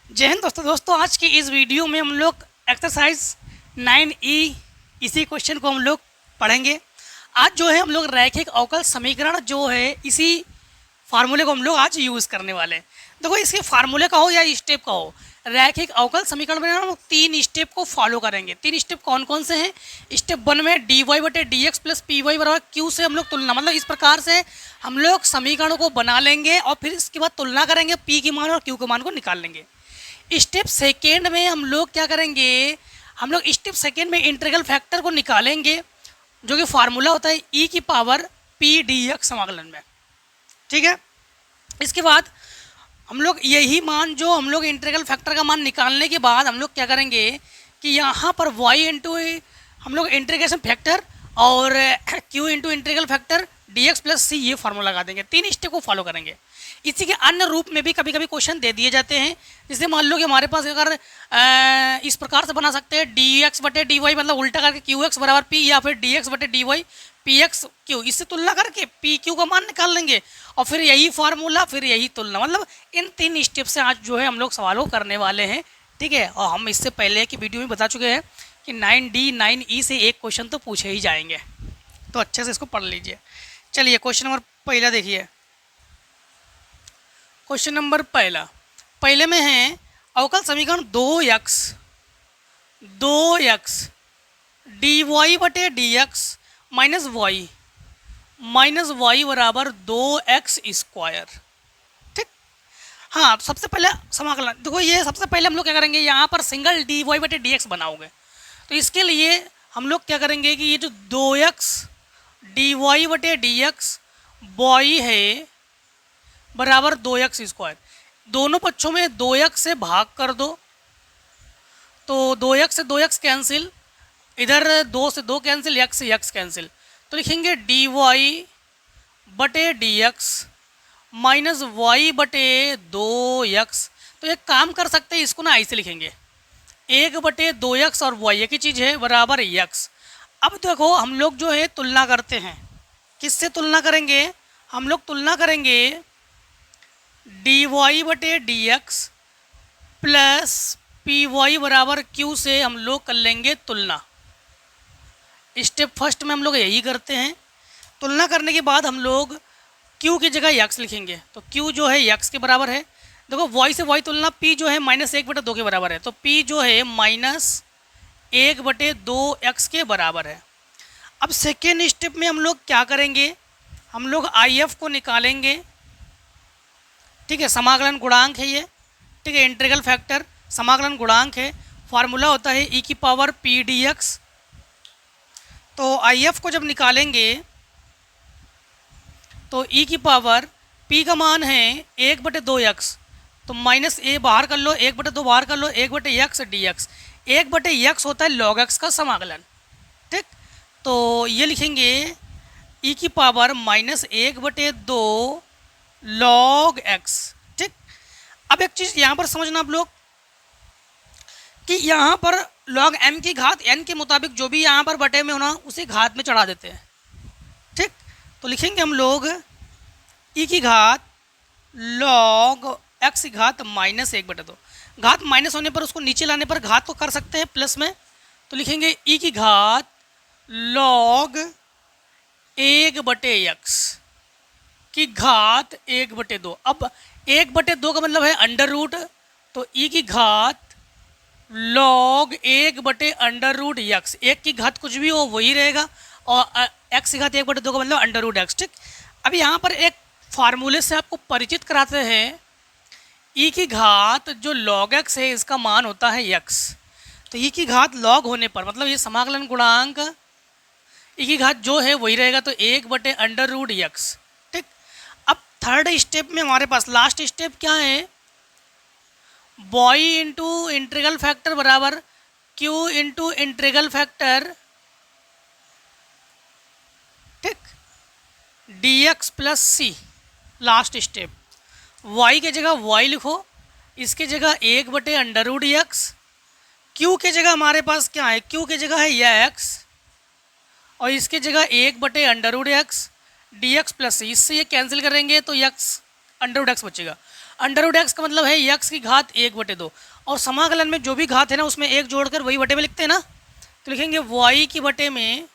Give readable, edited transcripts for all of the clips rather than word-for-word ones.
जय हिंद दोस्तों आज की इस वीडियो में हम लोग एक्सरसाइज 9E इसी क्वेश्चन को हम लोग पढ़ेंगे। आज जो है हम लोग रैखिक अवकल समीकरण जो है इसी फार्मूले को हम लोग आज यूज़ करने वाले हैं। देखो इसके फार्मूले का हो या स्टेप का हो, रैखिक अवकल समीकरण में हम 3 स्टेप को फॉलो करेंगे। 3 स्टेप कौन कौन से हैं? स्टेप 1 में dy/dx प्लस पी वाई बराबर क्यू से हम लोग तुलना, मतलब इस प्रकार से हम लोग समीकरण को बना लेंगे और फिर इसके बाद तुलना करेंगे, पी की मान और क्यू के मान को निकाल लेंगे। स्टेप सेकेंड में हम लोग क्या करेंगे, हम लोग स्टेप सेकेंड में इंटीग्रल फैक्टर को निकालेंगे जो कि फार्मूला होता है e की पावर पी डी एक्स समाकलन में। ठीक है, इसके बाद हम लोग यही मान जो हम लोग इंटीग्रल फैक्टर का मान निकालने के बाद हम लोग क्या करेंगे कि यहाँ पर y इंटू हम लोग इंटीग्रेशन फैक्टर और q into integral factor dx plus c ये फार्मूला लगा देंगे। 3 स्टेप को फॉलो करेंगे। इसी के अन्य रूप में भी कभी कभी क्वेश्चन दे दिए जाते हैं, जैसे मान लो कि हमारे पास अगर इस प्रकार से बना सकते हैं dx/dy मतलब उल्टा करके qx बराबर p, या फिर dx/dy px q, इससे तुलना करके पी क्यू का मान निकाल लेंगे और फिर यही फार्मूला, फिर यही तुलना, मतलब इन 3 स्टेप से आज जो है हम लोग सवालों करने वाले हैं। ठीक है, और हम इससे पहले की वीडियो में बता चुके हैं कि 9D 9E से एक क्वेश्चन तो पूछे ही जाएंगे, तो अच्छे से इसको पढ़ लीजिए। चलिए क्वेश्चन नंबर पहला देखिए। क्वेश्चन नंबर पहले में है अवकल समीकरण 2x dy/dx माइनस वाई बराबर 2x स्क्वायर। ठीक, हाँ सबसे पहले समाकलन देखो, ये सबसे पहले हम लोग क्या करेंगे, यहाँ पर सिंगल dy/dx बनाओगे तो इसके लिए हम लोग क्या करेंगे कि ये जो 2x dy/dx बॉय है बराबर 2x स्क्वायर, दोनों पक्षों में 2x से भाग कर दो तो 2x से 2x कैंसिल, इधर 2 से 2 कैंसिल, x से x कैंसिल, तो लिखेंगे dy/dx माइनस y/2x। तो एक काम कर सकते हैं, इसको ना ऐसे लिखेंगे 1/2x और y एक ही चीज़ है बराबर x। अब देखो हम लोग जो है तुलना करते हैं, किससे तुलना करेंगे, हम लोग तुलना करेंगे dy/dx प्लस पी वाई बराबर क्यू से हम लोग कर लेंगे तुलना। स्टेप फर्स्ट में हम लोग यही करते हैं। तुलना करने के बाद हम लोग q की जगह x लिखेंगे, तो q जो है x के बराबर है। देखो y से y तुलना p जो है -1/2 के बराबर है, तो p जो है -1/2x के बराबर है। अब सेकेंड स्टेप में हम लोग क्या करेंगे, हम लोग IF को निकालेंगे। ठीक है, समाकलन गुणांक है ये। ठीक है, इंटीग्रल फैक्टर समाकलन गुणांक है, फार्मूला होता है e की पावर पी डी एक्स। तो IF को जब निकालेंगे तो e की पावर p का मान है 1/2x, तो -a बाहर कर लो, 1/2 बाहर कर लो, 1/x dx। 1/x होता है log x का समाकलन। ठीक, तो ये लिखेंगे e की पावर -1/2 log x। ठीक, अब एक चीज़ यहाँ पर समझना आप लोग कि यहाँ पर log m की घात n के मुताबिक जो भी यहाँ पर बटे में होना उसे घात में चढ़ा देते हैं। ठीक, तो लिखेंगे हम लोग e की घात log x की घात -1/2। घात माइनस होने पर उसको नीचे लाने पर घात को कर सकते हैं प्लस में, तो लिखेंगे e की घात log 1/x की घात 1/2। अब 1/2 का मतलब है अंडर रूट, तो e की घात log 1/√x, एक की घात कुछ भी हो वही रहेगा और x की घात 1/2 का मतलब अंडर रूट एक्स। ठीक, अब यहाँ पर एक फार्मूले से आपको परिचित कराते हैं, e की घात जो log x है इसका मान होता है x, तो e की घात log होने पर मतलब ये समाकलन गुणांक e की घात जो है वही रहेगा, तो 1/√x। ठीक, अब थर्ड स्टेप में हमारे पास लास्ट स्टेप क्या है, बॉय इंटू इंटीग्रल फैक्टर बराबर q इंटू इंटीग्रल फैक्टर। ठीक, dx प्लस सी लास्ट स्टेप। y के जगह y लिखो, इसके जगह 1/√x, q के जगह हमारे पास क्या है, q के जगह है यह x और इसके जगह 1/√x dx प्लस सी, इससे ये कैंसिल करेंगे तो x अंडर रूट एक्स बचेगा। अंडर रूट एक्स का मतलब है यक्स की घात 1/2, और समाकलन में जो भी घात है ना उसमें एक जोड़कर वही बटे में लिखते हैं ना, तो लिखेंगे वाई की बटे में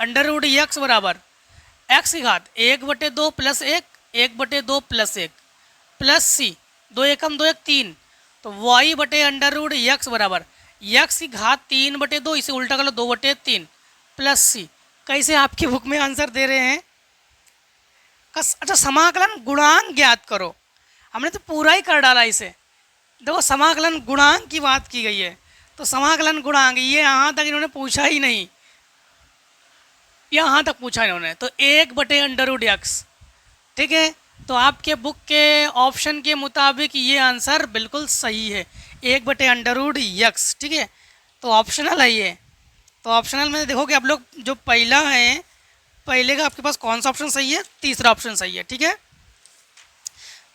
अंडर रूट यक्स बराबर एक्स की घात 1/2 प्लस 1/2 प्लस 1 प्लस सी, 2 एकम 2 एक 3, तो वाई बटे अंडर रूट यक्स बराबर यक्स की घात 3/2, इसे उल्टा कर लो 2/3 प्लस सी। कैसे आपकी बुक में आंसर दे रहे हैं? अच्छा, समाकलन गुणांक ज्ञात करो, हमने तो पूरा ही कर डाला इसे। देखो समाकलन गुणांक की बात की गई है, तो समाकलन गुणांक ये यहाँ तक इन्होंने पूछा ही नहीं, यहाँ तक पूछा इन्होंने, तो 1/√x, ठीक है। तो आपके बुक के ऑप्शन के मुताबिक ये आंसर बिल्कुल सही है, 1/√x, ठीक है। तो ऑप्शनल है ये, तो ऑप्शनल में देखोगे आप लोग जो पहला है, पहले का आपके पास कौन सा ऑप्शन सही है? तीसरा ऑप्शन सही है, ठीक है।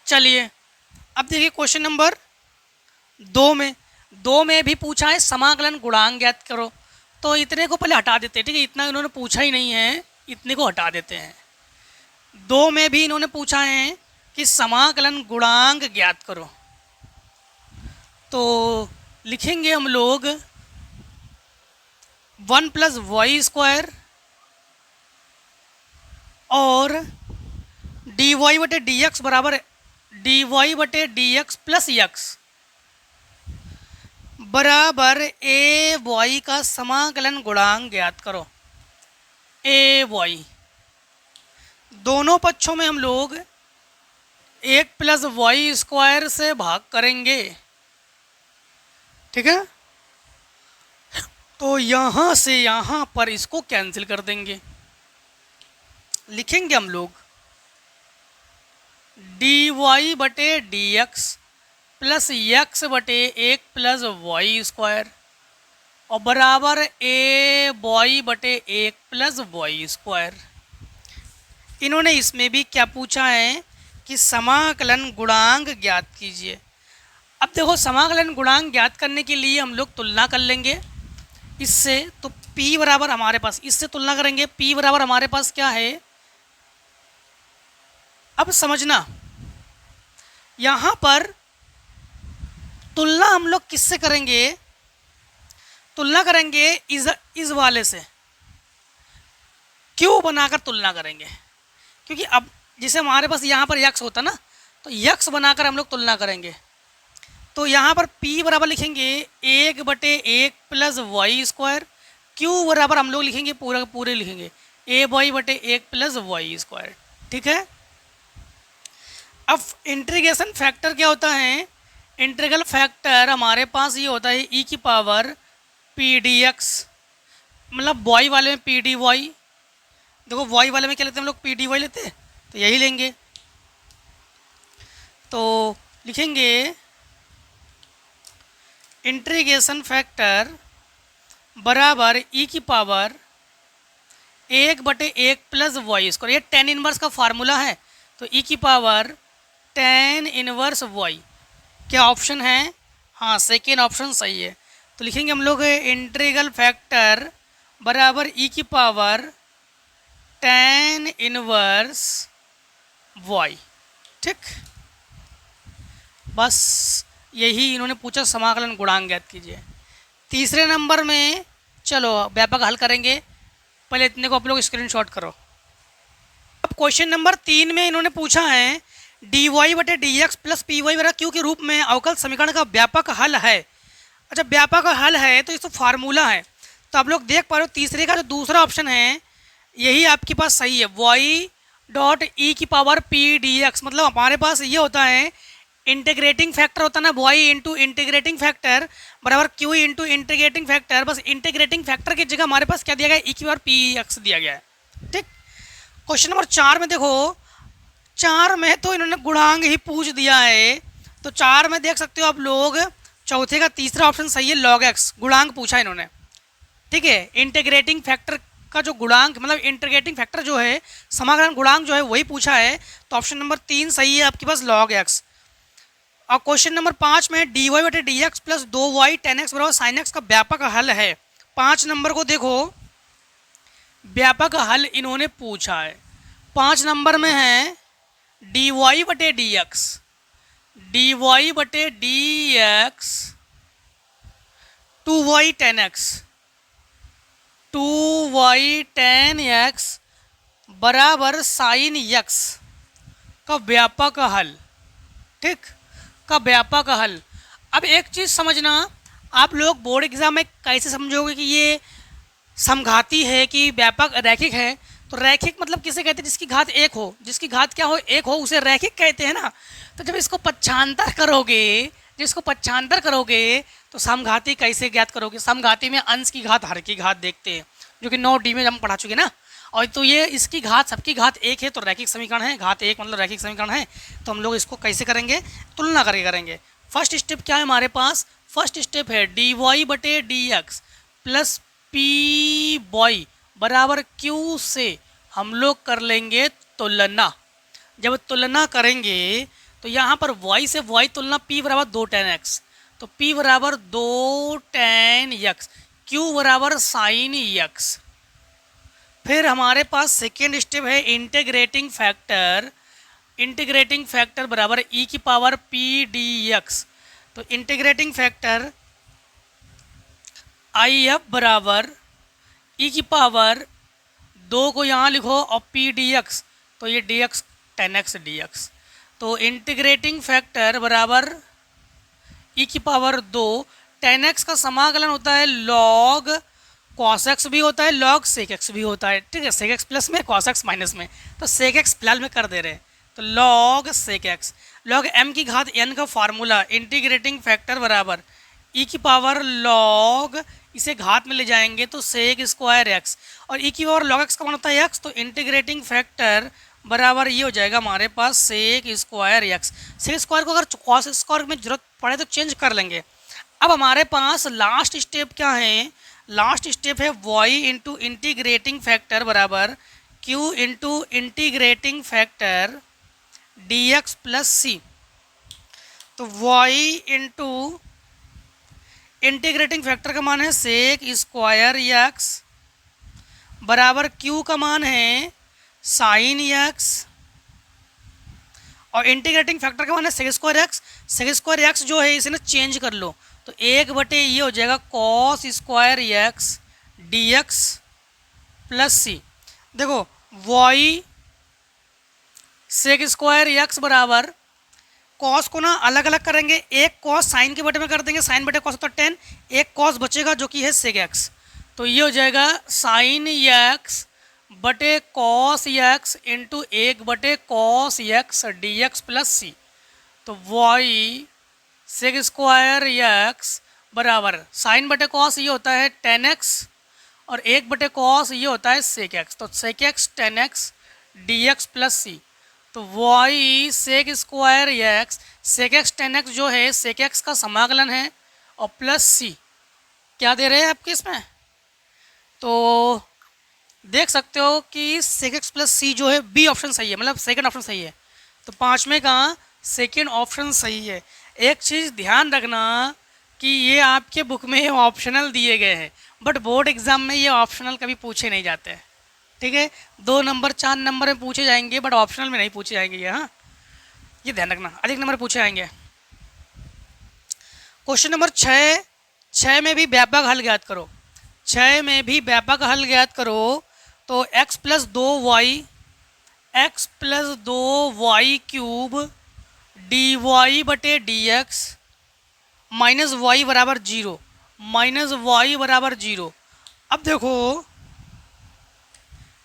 चलिए अब देखिए क्वेश्चन नंबर 2 में भी पूछा है समाकलन गुणांक ज्ञात करो, तो इतने को पहले हटा देते हैं, ठीक है, इतना इन्होंने पूछा ही नहीं है, इतने को हटा देते हैं। 2 में भी इन्होंने पूछा है कि समाकलन गुणांक ज्ञात करो, तो लिखेंगे हम लोग 1 + y² और dy/dx बराबर dy/dx प्लस x बराबर ए वाई का समाकलन गुणांक ज्ञात करो। ए वाई दोनों पक्षों में हम लोग 1 + y² से भाग करेंगे, ठीक है। तो यहाँ से यहाँ पर इसको कैंसिल कर देंगे, लिखेंगे हम लोग dy/dx प्लस x/1 + y² और बराबर a/1 + y²। इन्होंने इसमें भी क्या पूछा है कि समाकलन गुणांक ज्ञात कीजिए। अब देखो समाकलन गुणांक ज्ञात करने के लिए हम लोग तुलना कर लेंगे इससे, तो p बराबर हमारे पास, इससे तुलना करेंगे, p बराबर हमारे पास क्या है? अब समझना, यहाँ पर तुलना हम लोग किससे करेंगे? तुलना करेंगे इस वाले से, क्यों बनाकर तुलना करेंगे, क्योंकि अब जैसे हमारे पास यहाँ पर यक्स होता ना, तो यक्स बनाकर हम लोग तुलना करेंगे। तो यहाँ पर p बराबर लिखेंगे 1/1 + y², q बराबर हम लोग लिखेंगे पूरे लिखेंगे a/1 + y², ठीक है। अब इंटीग्रेशन फैक्टर क्या होता है? इंटीग्रल फैक्टर हमारे पास ये होता है e⁻p dx, मतलब y वाले में p dy, देखो y वाले में क्या लेते हैं हम लोग? p dy लेते हैं, तो यही लेंगे। तो लिखेंगे इंटीग्रेशन फैक्टर बराबर e⁻1/1 + y², ये tan इनवर्स का फार्मूला है, तो e⁻tan इनवर्स y, क्या ऑप्शन है? हाँ, सेकेंड ऑप्शन सही है। तो लिखेंगे हम लोग इंटीग्रल फैक्टर बराबर e⁻tan इनवर्स y, ठीक। बस यही इन्होंने पूछा, समाकलन गुणांक ज्ञात कीजिए। तीसरे नंबर में चलो व्यापक हल करेंगे, पहले इतने को आप लोग स्क्रीनशॉट करो। अब क्वेश्चन नंबर 3 में इन्होंने पूछा है dy/dx प्लस py बराबर q के रूप में अवकल समीकरण का व्यापक हल है। अच्छा, व्यापक हल है तो इसको फार्मूला है, तो आप लोग देख पा रहे हो तीसरे का जो दूसरा ऑप्शन है यही आपके पास सही है, y.e⁻p dx, मतलब हमारे पास ये होता है इंटीग्रेटिंग फैक्टर होता है ना, y इंटू इंटीग्रेटिंग फैक्टर बराबर q इंटू इंटीग्रेटिंग फैक्टर, बस इंटीग्रेटिंग फैक्टर की जगह हमारे पास क्या दिया गया है? e⁻p दिया गया है, ठीक। क्वेश्चन नंबर 4 में देखो, 4 में तो इन्होंने गुणांक ही पूछ दिया है, तो 4 में देख सकते हो आप लोग, चौथे का तीसरा ऑप्शन सही है, log x गुणांक पूछा इन्होंने, ठीक है। इंटीग्रेटिंग फैक्टर का जो गुणांक, मतलब इंटीग्रेटिंग फैक्टर जो है, समाकलन गुणांक जो है वही पूछा है, तो ऑप्शन नंबर 3 सही है आपके पास, log x। और क्वेश्चन नंबर 5 में dy/dx plus 2y tan x बराबर sin x का व्यापक हल है। 5 नंबर को देखो, व्यापक हल इन्होंने पूछा है, 5 नंबर में है dy/dx, डी वाई बटे D x 2y 10x 2y 10x बराबर साइन यक्स का व्यापक हल, ठीक, का व्यापक हल। अब एक चीज़ समझना, आप लोग बोर्ड एग्जाम में कैसे समझोगे कि ये समघाती है कि व्यापक रैखिक है। तो रैखिक मतलब किसे कहते हैं, जिसकी घात एक हो, जिसकी घात क्या हो, एक हो, उसे रैखिक कहते हैं ना। तो जब इसको पक्षांतर करोगे, जिसको पक्षांतर करोगे तो समघाती कैसे ज्ञात करोगे। समघाती में अंश की घात हर की घात देखते हैं, जो कि 9D में हम पढ़ा चुके ना। और तो ये इसकी घात सबकी घात एक है तो रैखिक समीकरण है, घात एक मतलब रैखिक समीकरण है। तो हम लोग इसको कैसे करेंगे, तुलना करके करेंगे। फर्स्ट स्टेप क्या है हमारे पास, फर्स्ट स्टेप है डी वाई बटे D x plus P Y बराबर क्यू से हम लोग कर लेंगे तुलना। जब तुलना करेंगे तो यहाँ पर y से y तुलना p बराबर 2 tan x, तो p बराबर 2 tan x, q बराबर साइन x। फिर हमारे पास सेकेंड स्टेप है इंटीग्रेटिंग फैक्टर, इंटीग्रेटिंग फैक्टर बराबर e की पावर p dx। तो इंटीग्रेटिंग फैक्टर if बराबर e की पावर 2 को यहाँ लिखो और p dx, तो ये dx 10x dx। तो इंटीग्रेटिंग फैक्टर बराबर e की पावर 2, 10x का समाकलन होता है log cos x भी होता है, log sec x भी होता है, ठीक है। sec x प्लस में, cos x माइनस में, तो sec x फिलहाल में कर दे रहे हैं, तो log sec x। log m की घात n का फार्मूला इंटीग्रेटिंग फैक्टर बराबर e की पावर log, इसे घात में ले जाएंगे तो sec स्क्वायर x, और e की पावर log x का मान होता है x, तो इंटीग्रेटिंग फैक्टर बराबर ये हो जाएगा हमारे पास sec square x. Sec square को अगर कॉस स्क्वायर में जरूरत पड़े तो चेंज कर लेंगे। अब हमारे पास लास्ट स्टेप क्या है, लास्ट स्टेप है y इंटू इंटीग्रेटिंग फैक्टर बराबर q into integrating factor dx plus सी। तो y इंटू इंटीग्रेटिंग फैक्टर का मान है सेक स्क्वायर एक्स बराबर q का मान है साइन एक्स, और इंटीग्रेटिंग फैक्टर का मान है sec square x. Sec square x जो है इसे ना चेंज कर लो, तो 1 बटे ये हो जाएगा cos square x d x plus c. देखो वाई सेक स्क्वायर एक्स बराबर कॉस को ना अलग अलग करेंगे, एक कॉस साइन के बटे में कर देंगे, साइन बटे कॉस होता है 10, एक कॉस बचेगा जो कि है सेक एक्स, तो ये हो जाएगा साइन एक्स बटे कॉस एक्स इंटू 1 बटे cos x d x plus सी। तो वाई सेक स्क्वायर एक्स बराबर साइन बटे कॉस ये होता है 10x और 1 बटे कॉस ये होता है सेक एक्स, तो sec x 10x d x plus सी। तो y sec square x, sec x 10x जो है सेक एक्स का समाकलन है, और प्लस सी क्या दे रहे हैं आपके इसमें, तो देख सकते हो कि सेक एक्स प्लस सी जो है बी ऑप्शन सही है, मतलब सेकंड ऑप्शन सही है। तो 5वें का सेकंड ऑप्शन सही है। एक चीज़ ध्यान रखना कि ये आपके बुक में ऑप्शनल दिए गए हैं, बट बोर्ड एग्जाम में ये ऑप्शनल कभी पूछे नहीं जाते हैं, ठीक है। 2 नंबर 4 नंबर में पूछे जाएंगे, बट ऑप्शनल में नहीं पूछे जाएंगे ये, हाँ, ये ध्यान रखना, अधिक नंबर पूछे जाएंगे। क्वेश्चन नंबर 6 में भी व्यापक हल ज्ञात करो, 6 में भी व्यापक हल ज्ञात करो। तो x plus 2y cube D Y बटे डी एक्स माइनस वाई बराबर 0, माइनस वाई बराबर 0। अब देखो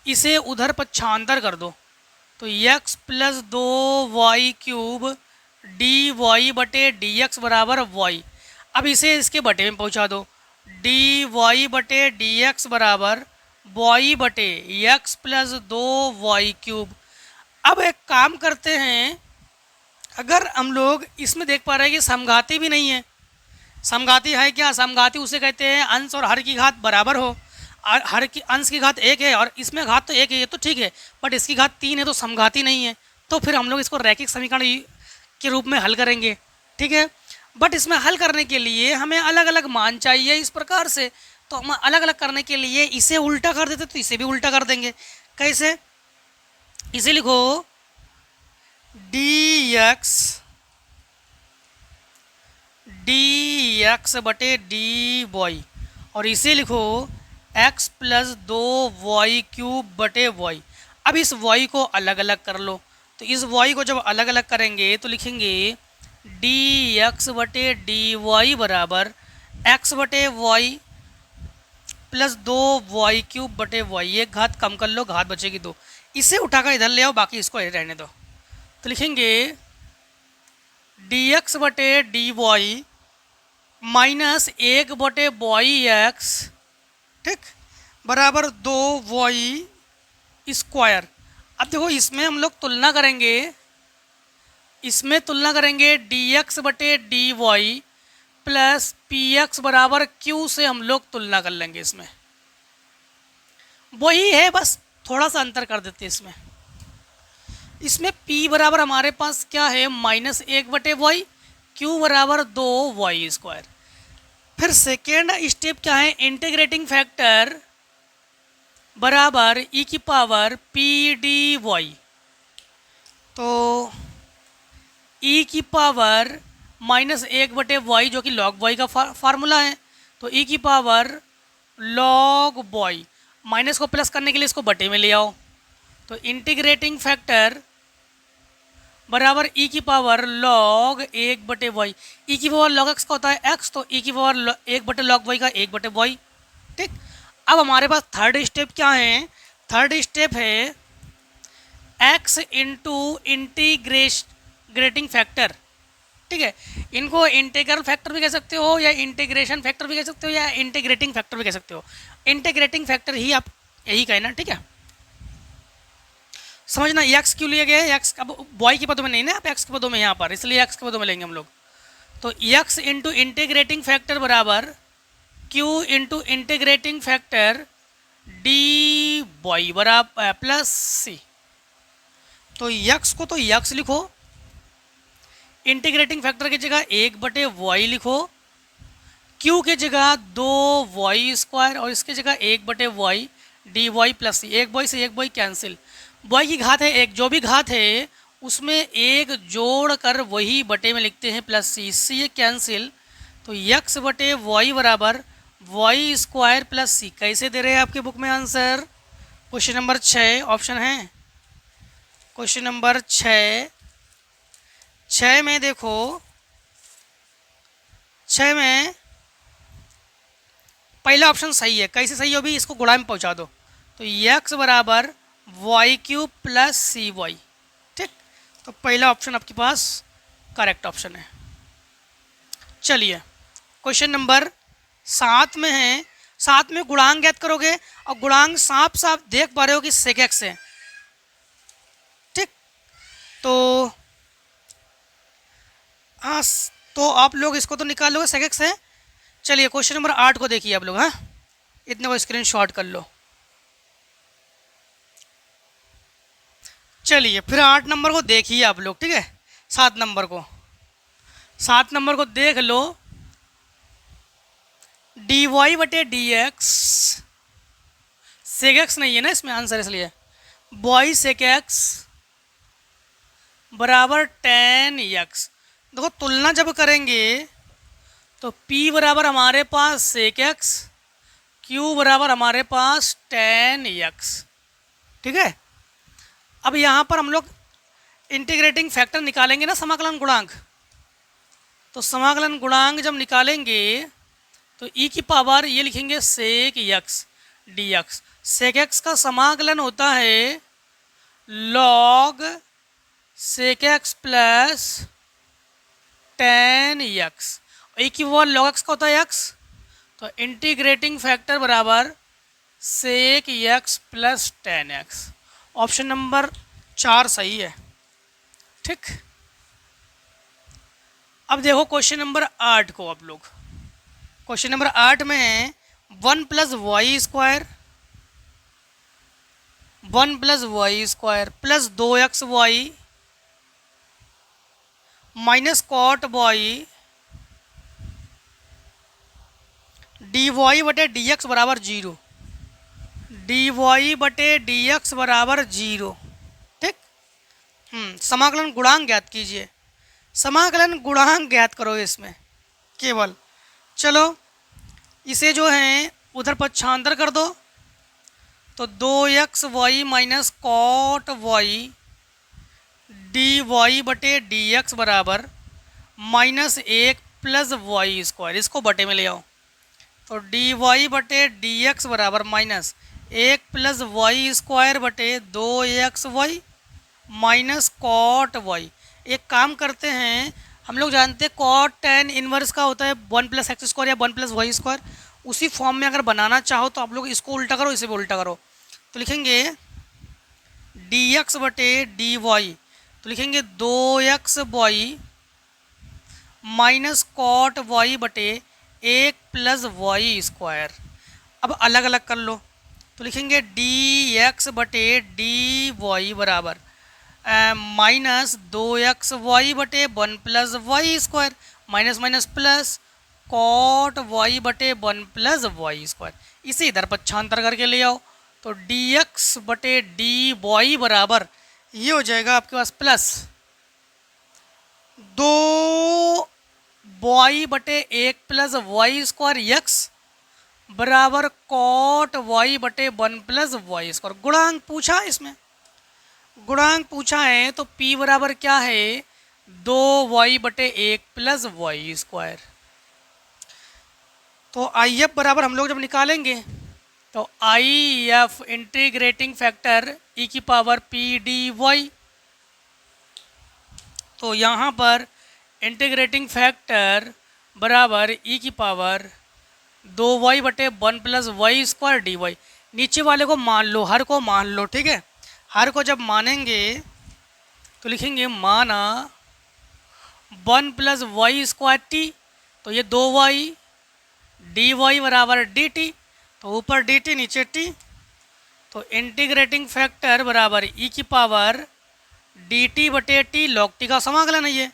इसे उधर पक्षांतर कर दो, तो x plus 2y cube D Y बटे डी एक्स बराबर y। अब इसे इसके बटे में पहुंचा दो, डी वाई बटे डी एक्स बराबर y बटे एक्स प्लस 2y क्यूब। अब एक काम करते हैं, अगर हम लोग इसमें देख पा रहे हैं कि समघाती भी नहीं है, समघाती है क्या, समघाती उसे कहते हैं अंश और हर की घात बराबर हो, हर की अंश की घात 1 है और इसमें घात तो 1 है, ये तो ठीक है, बट इसकी घात 3 है तो समघाती नहीं है। तो फिर हम लोग इसको रैखिक समीकरण के रूप में हल करेंगे, ठीक है। बट इसमें हल करने के लिए हमें अलग अलग मान चाहिए इस प्रकार से, तो हम अलग अलग करने के लिए इसे उल्टा कर देते तो इसे भी उल्टा कर देंगे। कैसे, इसे लिखो डी एक्स डी एक्स बटे डी वाई, और इसे लिखो एक्स प्लस 2y³ बटे वाई। अब इस y को अलग अलग कर लो, तो इस y को जब अलग अलग करेंगे तो लिखेंगे डी एक्स बटे डी वाई बराबर एक्स बटे वाई प्लस 2y³ बटे वाई। एक घात कम कर लो, घात बचेगी 2, इसे उठाकर इधर ले आओ, बाकी इसको रहने दो। तो लिखेंगे डी एक्स बटे डी वाई माइनस 1 बटे वाई एक्स, ठीक, बराबर 2y²। अब देखो इसमें हम लोग तुलना करेंगे, इसमें तुलना करेंगे डी एक्स बटे D Y plus P x बराबर क्यू से हम लोग तुलना कर लेंगे। इसमें वही है, बस थोड़ा सा अंतर कर देते हैं इसमें। इसमें p बराबर हमारे पास क्या है, -1 बटे वाई, q बराबर 2y²। फिर सेकेंड स्टेप क्या है, इंटीग्रेटिंग फैक्टर बराबर e की पावर p डी वाई। तो e की पावर -1 बटे वाई जो कि log y का फार्मूला है, तो e की पावर log y, माइनस को प्लस करने के लिए इसको बटे में ले आओ, तो इंटीग्रेटिंग फैक्टर बराबर e की पावर log 1 बटे वाई। e की पावर log x का होता है x, तो e की पावर 1 बटे log y का 1 बटे वाई, ठीक। अब हमारे पास थर्ड स्टेप क्या है, थर्ड स्टेप है x इंटू इंटीग्रेटिंग फैक्टर, ठीक है। इनको इंटीग्रल फैक्टर भी कह सकते हो, या इंटीग्रेशन फैक्टर भी कह सकते हो, या इंटीग्रेटिंग फैक्टर भी कह सकते हो। इंटीग्रेटिंग फैक्टर ही आप यही कहना, ठीक है। समझना x क्यों लिया गया है, x अब y के पदों में नहीं ना, आप x के पदों में यहाँ पर, इसलिए x के पदों में लेंगे हम लोग। तो x इंटू इंटीग्रेटिंग फैक्टर बराबर q into integrating factor D Y बराबर प्लस सी। तो x को तो x लिखो, इंटीग्रेटिंग फैक्टर की जगह 1 बटे वाई लिखो, q के जगह 2y², और इसके जगह 1 बटे वाई डी वाई प्लस सी। एक वाई से एक वाई कैंसिल, y की घात है एक, जो भी घात है उसमें एक जोड़ कर वही बटे में लिखते हैं प्लस सी, इससे ये कैंसिल। तो x बटे वाई बराबर y² प्लस सी। कैसे दे रहे हैं आपके बुक में आंसर, क्वेश्चन नंबर 6 ऑप्शन है, क्वेश्चन नंबर 6 में देखो, 6 में पहला ऑप्शन सही है। कैसे सही हो भी, इसको गुणा में पहुंचा दो, तो x बराबर y³ प्लस सी वाई, ठीक। तो पहला ऑप्शन आपके पास करेक्ट ऑप्शन है। चलिए क्वेश्चन नंबर 7 में है, 7 में गुणांक ज्ञात करोगे, और गुणांक साफ साफ देख पा रहे हो कि sec x है, ठीक। तो हाँ, तो आप लोग इसको तो निकाल लोगे, sec x है। चलिए क्वेश्चन नंबर 8 को देखिए आप लोग, हाँ इतने को स्क्रीनशॉट कर लो। चलिए फिर 8 नंबर को देखिए आप लोग, ठीक है। 7 नंबर को देख लो, डी वाई बटे डी एक्स, सेक एक्स नहीं है ना इसमें आंसर, इसलिए वाई सेक एक्स बराबर tan x। देखो तुलना जब करेंगे तो p बराबर हमारे पास सेक एक्स, q बराबर हमारे पास tan x, ठीक है। अब यहाँ पर हम लोग इंटीग्रेटिंग फैक्टर निकालेंगे ना, समाकलन गुणांक। तो समाकलन गुणांक जब निकालेंगे तो e की पावर ये लिखेंगे सेक x dx। सेक x का समाकलन होता है log सेक x plus tan x, e की पावर log x का होता है x, तो इंटीग्रेटिंग फैक्टर बराबर सेक x plus tan x। Option number 4 सही है, ठीक। अब देखो क्वेश्चन नंबर 8 को आप लोग, क्वेश्चन नंबर 8 में है 1 plus Y square plus 2xy minus cot Y D Y बटे डी एक्स बराबर 0, डी वाई बटे डी एक्स बराबर 0, ठीक। समाकलन गुणांक ज्ञात कीजिए, समाकलन गुणांक ज्ञात करो। इसमें केवल। चलो इसे जो है उधर पक्षांतर कर दो, तो 2xy minus cot Y D Y बटे डी एक्स बराबर माइनस 1 प्लस वाई स्क्वायर, इसको बटे में ले आओ, तो डी वाई बटे डी एक्स बराबर माइनस 1 प्लस वाई स्क्वायर बटे 2xy माइनस कॉट वाई। एक काम करते हैं, हम लोग जानते हैं कॉट टेन इनवर्स का होता है 1 प्लस एक्स स्क्वायर या 1 प्लस वाई स्क्वायर। उसी फॉर्म में अगर बनाना चाहो तो आप लोग इसको उल्टा करो, इसे भी उल्टा करो, तो लिखेंगे डी एक्स बटे डी वाई, तो लिखेंगे 2xy माइनस कॉट वाई बटे 1 प्लस वाई स्क्वायर। अब अलग अलग कर लो, तो लिखेंगे डी एक्स बटे डी वाई बराबर माइनस 2xy बटे 1 plus Y square, minus minus plus cot Y बटे 1 प्लस वाई स्क्वायर। इसे इधर पक्षांतर करके ले आओ, तो डी एक्स बटे डी वाई बराबर ये हो जाएगा आपके पास प्लस 2 वाई बटे 1 प्लस वाई स्क्वायर एक्स बराबर कॉट वाई बटे 1 प्लस वाई स्क्वायर। गुणांक पूछा, इसमें गुणांक पूछा है, तो p बराबर क्या है 2y बटे 1 प्लस वाई स्क्वायर। तो आई एफ बराबर हम लोग जब निकालेंगे तो I F integrating factor e की पावर p डी वाई, तो यहाँ पर इंटीग्रेटिंग फैक्टर बराबर e की पावर 2y बटे 1 plus Y square D Y. नीचे वाले को मान लो, हर को मान लो, ठीक है। हर को जब मानेंगे तो लिखेंगे माना 1 प्लस वाई स्क्वायर टी, तो ये 2y डी वाई बराबर डी टी, तो ऊपर डी टी नीचे टी, तो इंटीग्रेटिंग फैक्टर बराबर e की पावर डी टी बटे टी, लॉग टी का समाकलन है ये,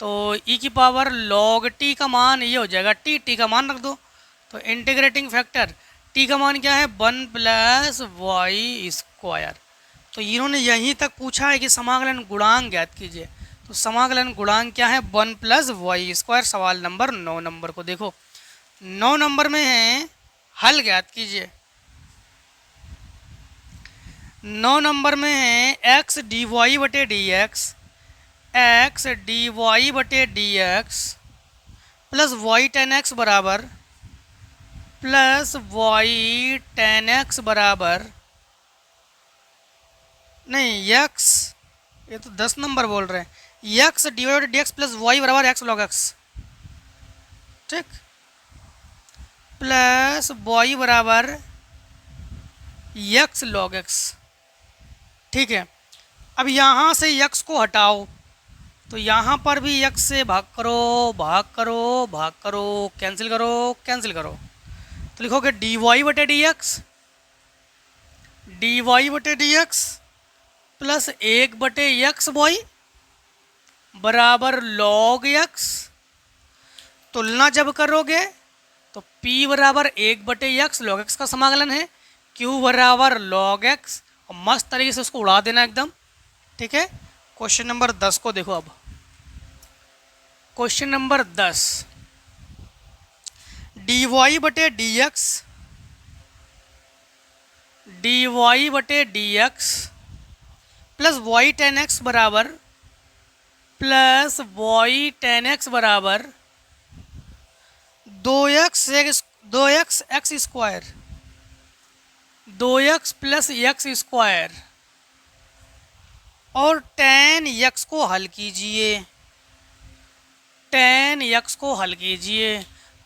तो e की पावर लॉग टी का मान ये हो जाएगा टी का मान रख दो, तो इंटीग्रेटिंग फैक्टर t का मान क्या है 1 प्लस वाई स्क्वायर। तो इन्होंने यहीं तक पूछा है कि समाकलन गुणांक ज्ञात कीजिए, तो समाकलन गुणांक क्या है 1 प्लस वाई स्क्वायर। सवाल नंबर 9 नंबर को देखो, 9 नंबर में है हल ज्ञात कीजिए। 9 नंबर में है एक्स डी वाई बटे डी एक्स डी वाई बटे D x plus Y tan X बराबर प्लस वाई टेन एक्स बराबर नहीं एक्स, ये तो 10 नंबर बोल रहे हैं, एक्स डी वाई बटे डी एक्स प्लस वाई बराबर एक्स लॉग एक्स, ठीक, प्लस वाई बराबर एक्स लॉग एक्स, ठीक है। अब यहाँ से x को हटाओ, तो यहाँ पर भी x से भाग करो भाग करो भाग करो, कैंसिल करो कैंसिल करो, तो लिखोगे डी वाई बटे डी एक्स प्लस 1 बटे एक्स वाई बराबर लॉग एक्स। तुलना जब करोगे तो p बराबर 1 बटे एक्स लॉग एक्स का समाकलन है, q बराबर लॉग एक्स, और मस्त तरीके से उसको उड़ा देना एकदम, ठीक है। क्वेश्चन नंबर 10 को देखो। अब क्वेश्चन नंबर 10, डी वाई बटे D x plus Y tan X बराबर दो X X square 2x plus x square और टेन एक्स को हल कीजिए,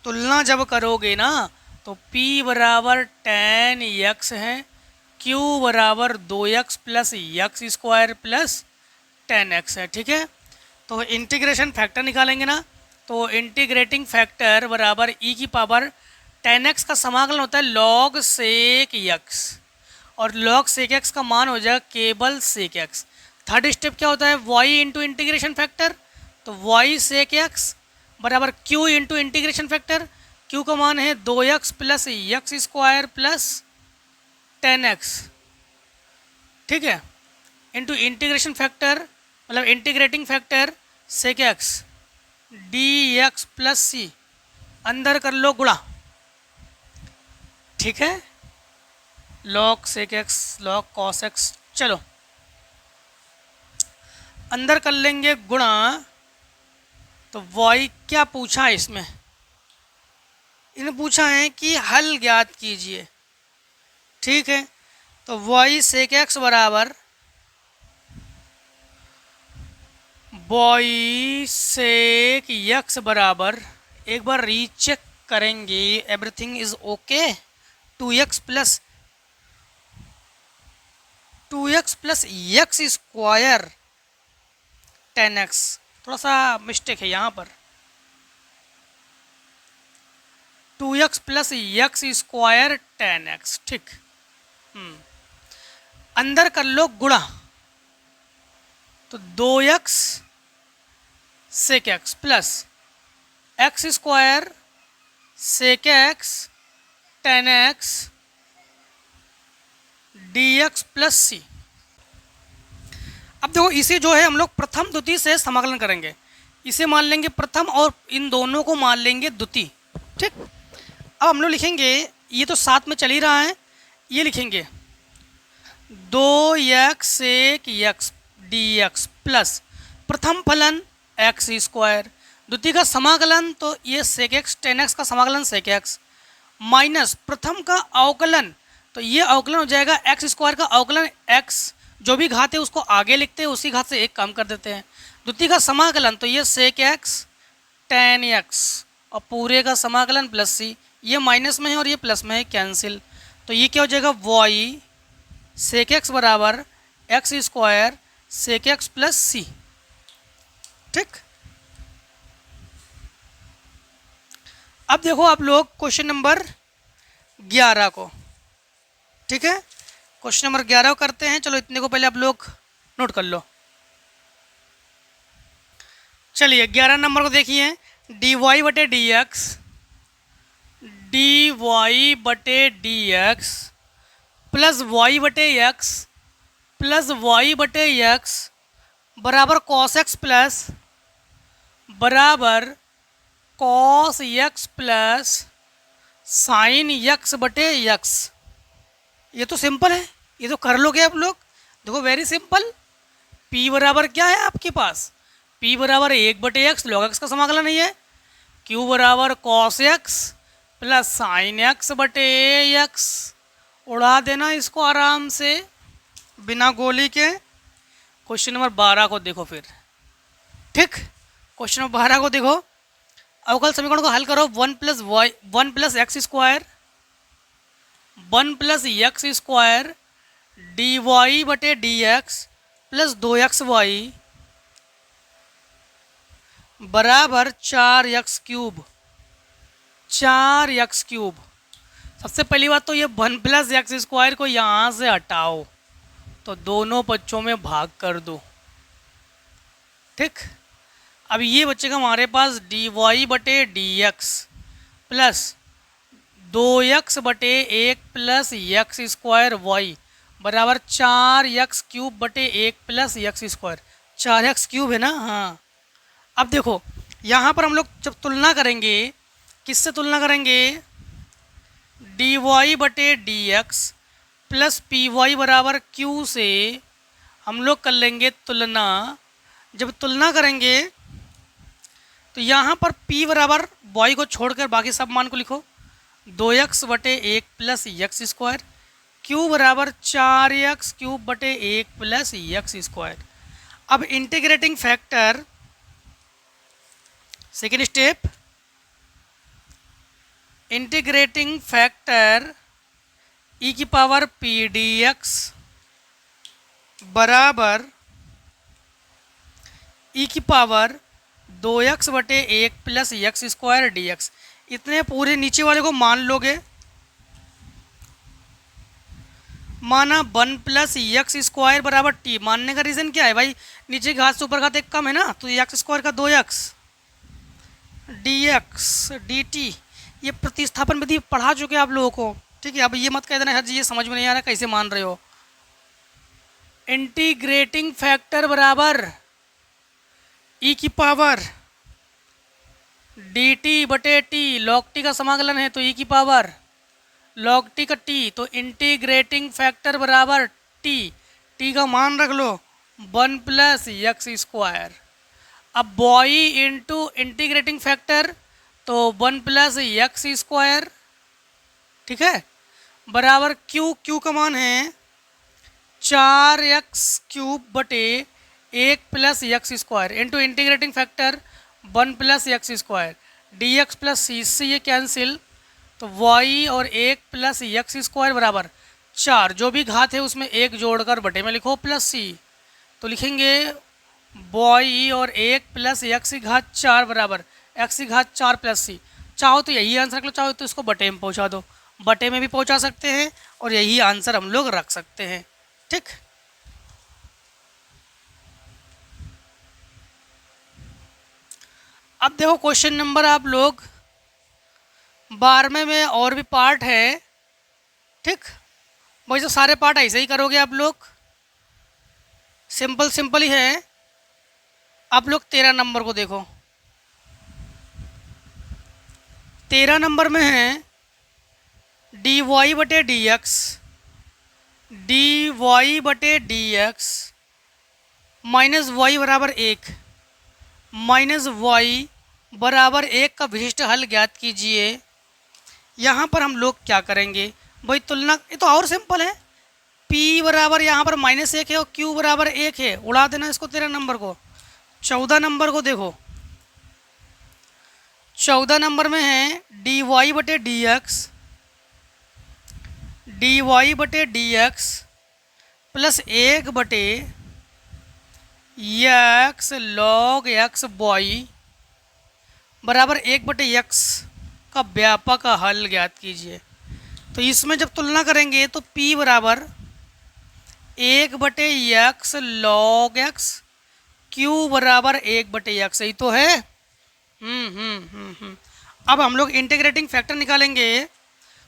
तुलना जब करोगे ना तो p बराबर टेन एक्स है, q बराबर 2x plus x square plus tan x है, ठीक है। तो इंटीग्रेशन फैक्टर निकालेंगे ना, तो इंटीग्रेटिंग फैक्टर बराबर e की पावर टेन एक्स का समाकलन होता है लॉग सेक एक्स, और लॉग सेक एक्स का मान हो जाएगा केवल सेक एक्स। थर्ड स्टेप क्या होता है y इंटू इंटीग्रेशन फैक्टर, तो y सेक एक्स बराबर q into integration factor, q का मान है 2x plus x square plus tan x, ठीक है, इंटू इंटीग्रेशन फैक्टर मतलब integrating factor sec x d x plus c, अंदर कर लो गुणा, ठीक है, log sec x log cos x. चलो अंदर कर लेंगे गुणा, तो y क्या पूछा है इसमें, इन्हें पूछा है कि हल ज्ञात कीजिए, ठीक है। तो y सेक एक्स बराबर y सेक एक्स बराबर, एक बार रीचेक करेंगे, everything is okay, 2x plus x square 10x, थोड़ा सा मिस्टेक है यहाँ पर, 2x plus x square 10x, ठीक। अंदर कर लो गुणा, तो 2x sec x plus x square sec x 10x dx plus c. अब देखो इसे जो है हम लोग प्रथम द्वितीय से समाकलन करेंगे, इसे मान लेंगे प्रथम और इन दोनों को मान लेंगे द्वितीय, ठीक। अब हम लोग लिखेंगे, ये तो साथ में चल ही रहा है, ये लिखेंगे 2x sec x dx plus प्रथम फलन एक्स स्क्वायर, द्वितीय का समाकलन तो ये सेक एक्स 10x का समाकलन सेक एक्स, माइनस प्रथम का अवकलन, तो ये अवकलन हो जाएगा एक्स स्क्वायर का अवकलन एक्स, जो भी घात है उसको आगे लिखते हैं, उसी घात से एक कम कर देते हैं। द्वितीय का समाकलन तो ये सेक एक्स 10x और पूरे का समाकलन प्लस सी, ये माइनस में है और ये प्लस में है, कैंसिल। तो ये क्या हो जाएगा y सेक एक्स बराबर x square sec x plus c, ठीक। अब देखो आप लोग क्वेश्चन नंबर 11 को, ठीक है, क्वेश्चन नंबर 11 करते हैं। चलो इतने को पहले आप लोग नोट कर लो। चलिए 11 नंबर को देखिए, डी वाई बटे डी एक्स, डी वाई बटे डी एक्स प्लस वाई बटे एक्स प्लस वाई बटे एक्स बराबर कॉस एक्स प्लस बराबर cos X plus sign x बटे एक्स। ये तो सिंपल है, ये तो कर लोगे आप लोग। देखो वेरी सिंपल, p बराबर क्या है आपके पास, p बराबर 1/x log x का समाकलन नहीं है, q बराबर cos x plus sign x बटे एक्स। उड़ा देना इसको आराम से बिना गोली के। क्वेश्चन नंबर 12 को देखो फिर, ठीक, क्वेश्चन नंबर 12 को देखो, अवकल समीकरण को हल करो। 1 plus x square 1 plus x square D Y बटे डी एक्स प्लस 2xy बराबर 4x क्यूब। सबसे पहली बात तो ये 1 प्लस एक्स स्क्वायर को यहाँ से हटाओ, तो दोनों बच्चों में भाग कर दो, ठीक। अब ये बचेगा हमारे पास डी वाई बटे डी एक्स प्लस 2x बटे 1 प्लस एक्स स्क्वायर वाई बराबर 4x क्यूब बटे 1 plus x square. 4x cube है ना, हाँ। अब देखो यहाँ पर हम लोग जब तुलना करेंगे, किससे तुलना करेंगे, डी वाई बटे D x plus P Y बराबर क्यू से हम लोग कर लेंगे तुलना। जब तुलना करेंगे तो यहाँ पर p बराबर y को छोड़कर बाकी सब मान को लिखो, 2x बटे 1 प्लस एक्स स्क्वायर, q बराबर 4x क्यूब बटे 1 प्लस एक्स स्क्वायर। अब integrating factor, second step, integrating factor e की पावर p dx बराबर e की पावर 2x बटे 1 plus x square D x. इतने पूरे नीचे वाले को मान लोगे, माना 1 प्लस एक्स स्क्वायर बराबर t। मानने का रीज़न क्या है भाई, नीचे घात से ऊपर घात एक कम है ना, तो एक्स स्क्वायर का 2x dx dt। ये प्रतिस्थापन विधि पढ़ा चुके आप लोगों को, ठीक है। अब ये मत कह देना हर ये समझ में नहीं आ रहा कैसे मान रहे हो। इंटीग्रेटिंग फैक्टर बराबर e की पावर डी टी बटे टी, लॉग टी का समाकलन है तो ई की पावर लॉग टी का टी, तो इंटीग्रेटिंग फैक्टर बराबर टी, टी का मान रख लो 1 प्लस एक्स स्क्वायर। अब बॉई इंटू इंटीग्रेटिंग फैक्टर तो 1 प्लस एक्स स्क्वायर, ठीक है, बराबर क्यू, क्यू का मान है 4x क्यूब बटे 1 plus x square into integrating factor 1 plus x square, D x plus c, इससे ये कैंसिल, तो y और 1 प्लस एक्स स्क्वायर बराबर 4, जो भी घात है उसमें 1 जोड़कर बटे में लिखो प्लस सी, तो लिखेंगे बॉई और 1 प्लस एक्स की घात 4 बराबर एक्स की घात 4 प्लस सी। चाहो तो यही आंसर रख लो, चाहो तो इसको बटे में पहुंचा दो, बटे में भी पहुंचा सकते हैं और यही आंसर हम लोग रख सकते हैं, ठीक। अब देखो क्वेश्चन नंबर आप लोग 12वें में और भी पार्ट है, ठीक, वही तो सारे पार्ट ऐसे ही करोगे आप लोग, सिंपल सिंपल ही है। आप लोग 13 नंबर को देखो, 13 नंबर में है डी वाई बटे डी एक्स, डी वाई बटे डी एक्स माइनस वाई बराबर 1, माइनस वाई बराबर 1 का विशिष्ट हल ज्ञात कीजिए। यहाँ पर हम लोग क्या करेंगे भाई, तुलना, ये तो और सिंपल है, P बराबर यहाँ पर -1 है और Q बराबर 1 है, उड़ा देना इसको 13 नंबर को। 14 नंबर को देखो, 14 नंबर में है डी वाई बटे डी एक्स, डी वाई बटे डी एक्स प्लस 1 बटे एक्स लॉग एक्स वाई बराबर 1 बटे एक्स का व्यापक हल ज्ञात कीजिए। तो इसमें जब तुलना करेंगे तो P बराबर 1 बटे एक्स लॉग एक्स, Q बराबर 1 बटे एक्स, यही तो है। अब हम लोग इंटीग्रेटिंग फैक्टर निकालेंगे,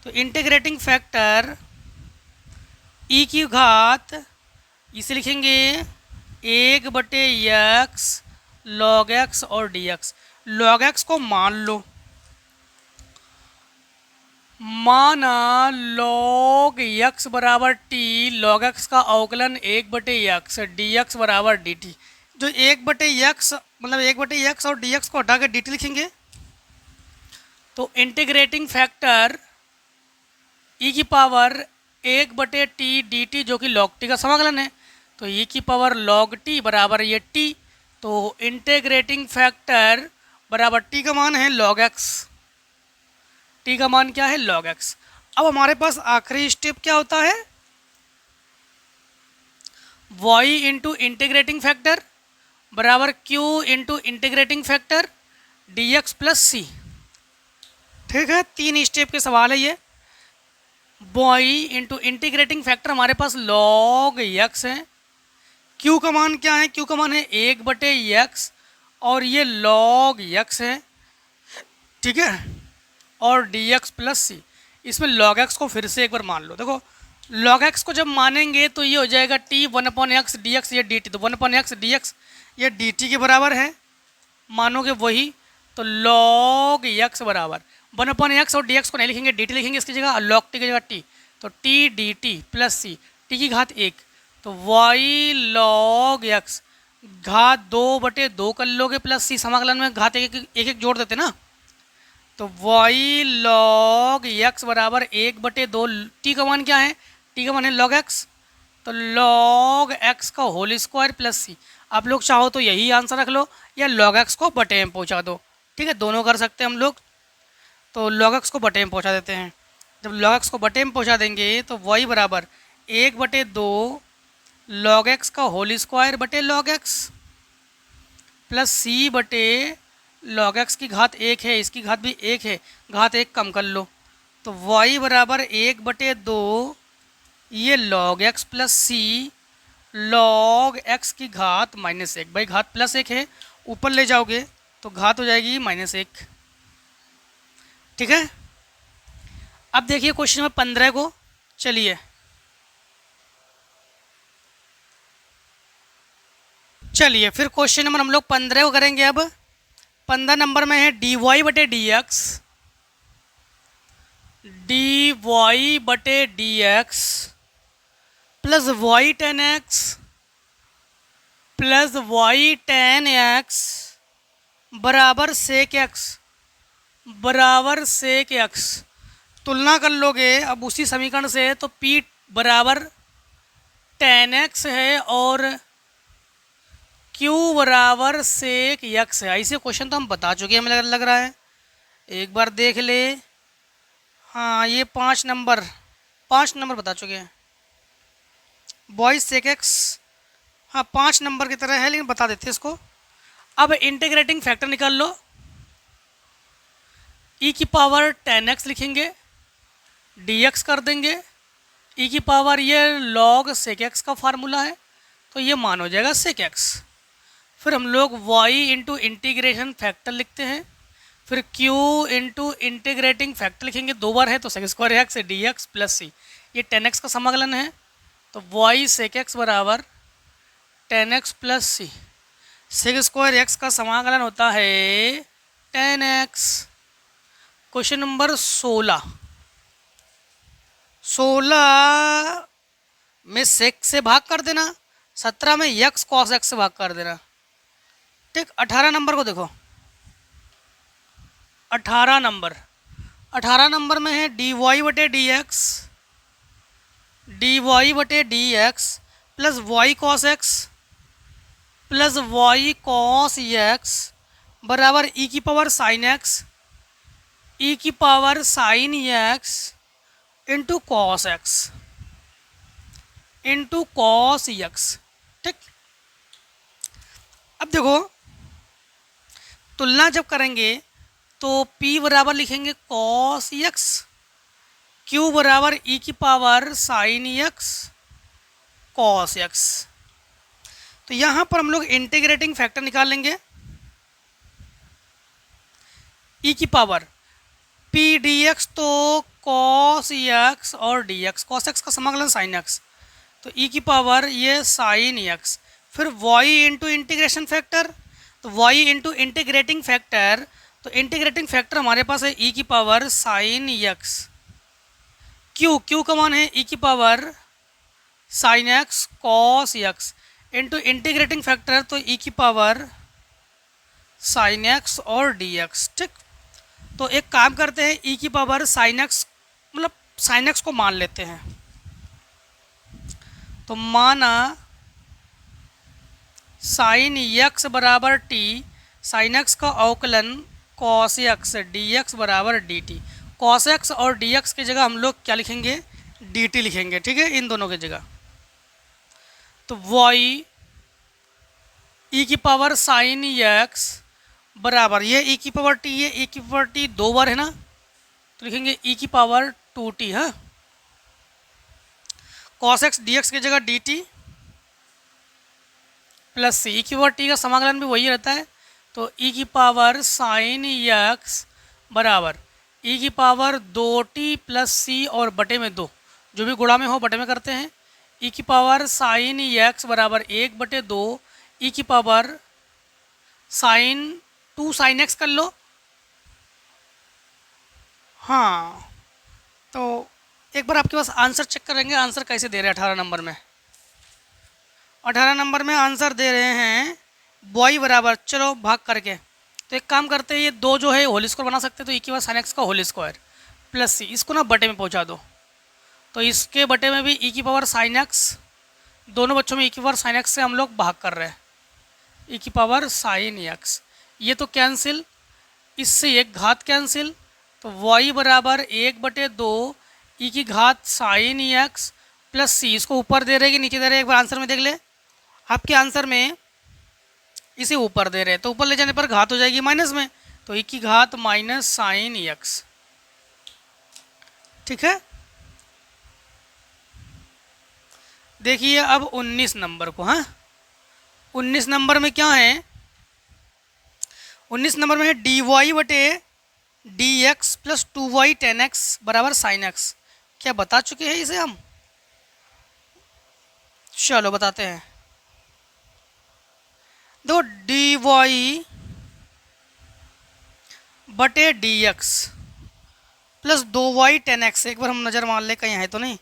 तो इंटीग्रेटिंग फैक्टर e की घात, इसे लिखेंगे 1 बटे एक्स लॉग एक्स और डी एक्स। लॉग एक्स को मान लो, माना लॉग एक्स बराबर टी, लॉग एक्स का अवकलन 1 बटे एक्स, डी एक्स बराबर डी टी, जो 1 बटे एक्स मतलब 1 बटे एक्स और डी एक्स को हटा के डी टी लिखेंगे। तो इंटीग्रेटिंग फैक्टर ई की पावर 1 बटे टी डी टी, जो कि लॉग टी का समाकलन है, तो ई की पावर लॉग टी बराबर ये टी, तो इंटीग्रेटिंग फैक्टर बराबर टी का मान है लॉग एक्स, टी का मान क्या है लॉग एक्स। अब हमारे पास आखिरी स्टेप क्या होता है, y इंटू इंटीग्रेटिंग फैक्टर बराबर q into integrating factor d x plus c, ठीक है, 3 स्टेप के सवाल है ये। y इंटू इंटीग्रेटिंग फैक्टर हमारे पास log x है, q का मान क्या है, q का मान है 1 बटे एक्स और ये log x है, ठीक है, और डी एक्स प्लस सी। इसमें log x को फिर से एक बार मान लो, देखो log x को जब मानेंगे तो ये हो जाएगा t 1/x dx, ये dt, तो 1/x dx ये dt के बराबर है, मानोगे वही, तो log x बराबर 1/x और dx को नहीं लिखेंगे, dt लिखेंगे इसकी जगह, log t की जगह t, तो t dt plus c, t की घात 1, तो y log x घात 2/2 कर लोगे प्लस c, समाकलन में घात एक एक जोड़ देते ना, तो y log x बराबर 1/2, t का मान क्या है, t का मान है log x, तो log x का होल स्क्वायर प्लस सी। आप लोग चाहो तो यही आंसर रख लो या log x को बटे में पहुंचा दो, ठीक है, दोनों कर सकते हैं हम लोग। तो log x को बटे में पहुंचा देते हैं, जब log x को बटे में पहुंचा देंगे तो y बराबर 1/2 log x का होल स्क्वायर बटे log x प्लस सी बटे log x की घात 1 है, इसकी घात भी 1 है, घात 1 कम कर लो, तो y बराबर 1/2 ये log x प्लस सी log x की घात -1, भाई घात +1 है, ऊपर ले जाओगे तो घात हो जाएगी -1, ठीक है। अब देखिए क्वेश्चन नंबर 15 को, चलिए फिर क्वेश्चन नंबर हम लोग 15 को करेंगे। अब 15 नंबर में है डी वाई बटे डी एक्स, डी वाई बटे D x plus Y tan X plus Y tan X बराबर सेक एक्स, बराबर सेक एक्स। तुलना कर लोगे अब उसी समीकरण से तो P बराबर टेन एक्स है और Q बराबर सेक एक्स है। ऐसे क्वेश्चन तो हम बता चुके हैं, हमें लग रहा है, एक बार देख ले। हाँ ये 5 नंबर बता चुके हैं। बॉय सेक एक्स, हाँ 5 नंबर की तरह है लेकिन बता देते हैं इसको। अब इंटीग्रेटिंग फैक्टर निकाल लो, e की पावर 10x लिखेंगे, dx कर देंगे, e की पावर ये log sec x का फार्मूला है तो ये मान हो जाएगा sec x। फिर हम लोग y इंटू इंटीग्रेशन फैक्टर लिखते हैं, फिर q इंटू इंटीग्रेटिंग फैक्टर लिखेंगे, 2 बार है तो sec square x d x plus c, ये 10x का समाकलन है तो y sec x बराबर 10x प्लस सी, सेक स्क्वायर एक्स का समाकलन होता है 10x। क्वेश्चन नंबर 16 में सेक से भाग कर देना, 17 में यक्स कॉस एक्स से भाग कर देना। ठीक, 18 नंबर को देखो, 18 नंबर में है डी वाई बटे D x plus Y cos X plus Y cos X बराबर ई की पावर साइन एक्स, ई की power sine X into cos X. ठीक, अब देखो तुलना जब करेंगे तो P बराबर लिखेंगे कॉस एक्स, Q बराबर ई की power sine x cos x. तो यहाँ पर हम लोग इंटीग्रेटिंग फैक्टर निकाल लेंगे, ई की पावर P डी एक्स तो कॉस एक्स और डी एक्स, कॉस एक्स का समाकलन साइन एक्स तो ई की पावर ये साइन एक्स, फिर y इंटू इंटीग्रेशन फैक्टर तो y इंटू इंटीग्रेटिंग फैक्टर, तो इंटीग्रेटिंग फैक्टर हमारे पास है ई की पावर साइन एक्स, क्यू का मान है ई की power sine x cos x into integrating factor तो ई की पावर साइन एक्स और डी एक्स। ठीक, तो एक काम करते हैं, ई की पावर साइन एक्स मतलब साइन एक्स को मान लेते हैं, तो माना साइन एक्स बराबर टी, साइन एक्स का अवकलन कॉस एक्स डी एक्स बराबर डी टी। कॉस एक्स और डी एक्स की जगह हम लोग क्या लिखेंगे, डी टी लिखेंगे। ठीक है, इन दोनों की जगह तो वाई ई की पावर साइन एक्स बराबर ये ई की पावर टी, ये ई की पावर टी 2 बार है ना तो लिखेंगे ई की पावर 2t। हाँ, कॉस एक्स डी एक्स की जगह डी टी प्लस सी, ई की पावर टी का समाकलन भी वही रहता है तो ई की पावर साइन एक्स बराबर ई की पावर 2t प्लस सी और बटे में 2, जो भी गुणा में हो बटे में करते हैं, ई की पावर साइन एक्स बराबर 1/2 ई की पावर साइन 2 साइन एक्स कर लो। हाँ, तो एक बार आपके पास आंसर चेक करेंगे, आंसर कैसे दे रहे हैं। 18 नंबर में, 18 नंबर में आंसर दे रहे हैं बॉय बराबर, चलो भाग करके, तो एक काम करते हैं, ये 2 जो है होल स्क्वायर बना सकते हैं तो ई की पावर साइन एक्स का होल स्क्वायर प्लस सी, इसको ना बटे में पहुँचा दो तो इसके बटे में भी ई की पावर साइन एक्स, दोनों बच्चों में ई की पावर साइन एक्स से हम लोग भाग कर रहे हैं, ई की पावर साइन एक्स, ये तो कैंसिल, इससे एक घात कैंसिल तो y बराबर 1/2 ई की घात साइन एक्स प्लस सी, इसको ऊपर दे रहे कि नीचे दे रहे, एक बार आंसर में देख ले। आपके आंसर में इसे ऊपर दे रहे हैं तो ऊपर ले जाने पर घात हो जाएगी माइनस में, तो ई की घात माइनस साइन एक्स। ठीक है, देखिए अब 19 नंबर को। हाँ, 19 नंबर में क्या है, 19 नंबर में है डी वाई बटे D x plus 2y 10x बराबर साइन एक्स। क्या बता चुके हैं इसे हम, चलो बताते हैं। दो डी वाई बटे D x plus 2y tan x। एक बार हम नज़र मार ले कहीं है तो नहीं,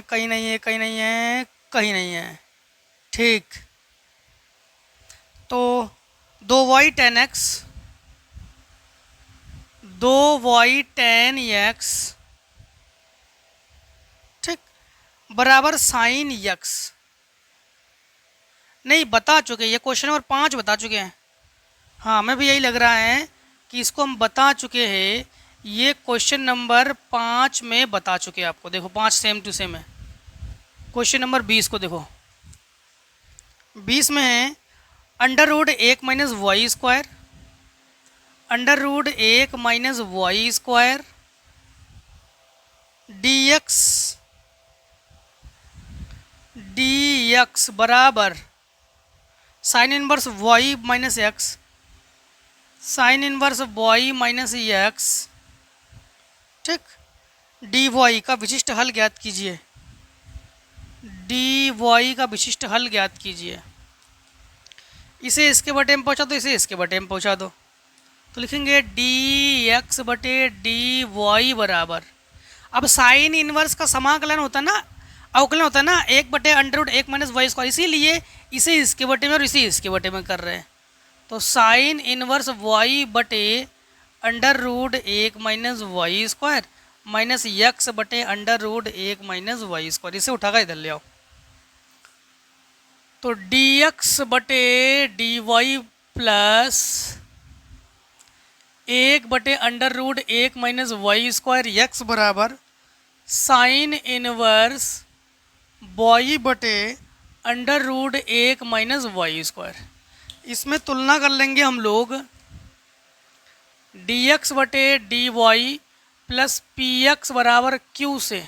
कहीं नहीं है, कहीं नहीं है, कहीं नहीं है। ठीक, तो 2y tan x, 2y tan x, ठीक, बराबर साइन यक्स। नहीं, बता चुके, ये क्वेश्चन नंबर 5 बता चुके हैं। हाँ, हमें भी यही लग रहा है कि इसको हम बता चुके हैं। ये क्वेश्चन नंबर 5 में बता चुके हैं आपको। देखो 5 सेम टू सेम है। क्वेश्चन नंबर 20 को देखो, 20 में है under root 1 minus Y square, under root 1 minus Y square D x बराबर sine inverse Y minus x, sine inverse Y minus x, ठीक। डी वाई का विशिष्ट हल ज्ञात कीजिए, डी वाई का विशिष्ट हल ज्ञात कीजिए। इसे इसके बटे में पहुंचा दो, इसे इसके बटे में पहुंचा दो, तो लिखेंगे डी एक्स बटे डी वाई बराबर, अब साइन इनवर्स का समाकलन होता है ना, अवकलन होता है ना, 1 बटे under root 1 minus Y square, इसीलिए इसे इसके बटे में और इसे इसके बटे में कर रहे हैं। तो साइन इनवर्स वाई बटे under root 1 minus Y square minus x बटे under root 1 minus Y square, इसे उठाकर इधर ले आओ। तो डी एक्स बटे डी वाई प्लस 1 बटे under root 1 minus Y square x बराबर साइन इनवर्स वाई बटे under root 1 minus Y square. इसमें तुलना कर लेंगे हम लोग डी एक्स बटे D Y plus P x बराबर क्यू से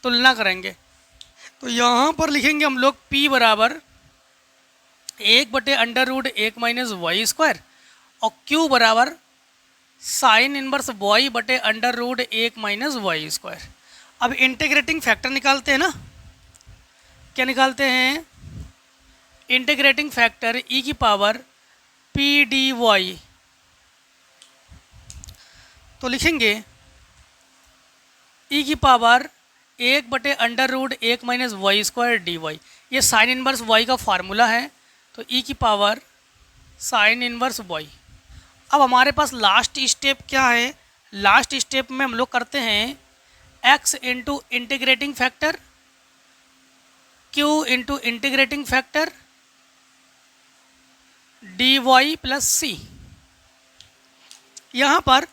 तुलना करेंगे। तो यहाँ पर लिखेंगे हम लोग p बराबर 1 बटे under root 1 minus Y square और q बराबर साइन इनवर्स वाई बटे under root 1 minus Y square. अब इंटीग्रेटिंग फैक्टर निकालते हैं ना, क्या निकालते हैं? इंटीग्रेटिंग फैक्टर e की पावर p डी वाई। तो लिखेंगे e की पावर 1 बटे under root 1 minus Y square D Y, ये साइन इनवर्स वाई का फार्मूला है। तो e की पावर साइन इनवर्स वाई। अब हमारे पास लास्ट स्टेप क्या है? लास्ट स्टेप में हम लोग करते हैं x into integrating factor, q into integrating factor D Y plus c. यहाँ पर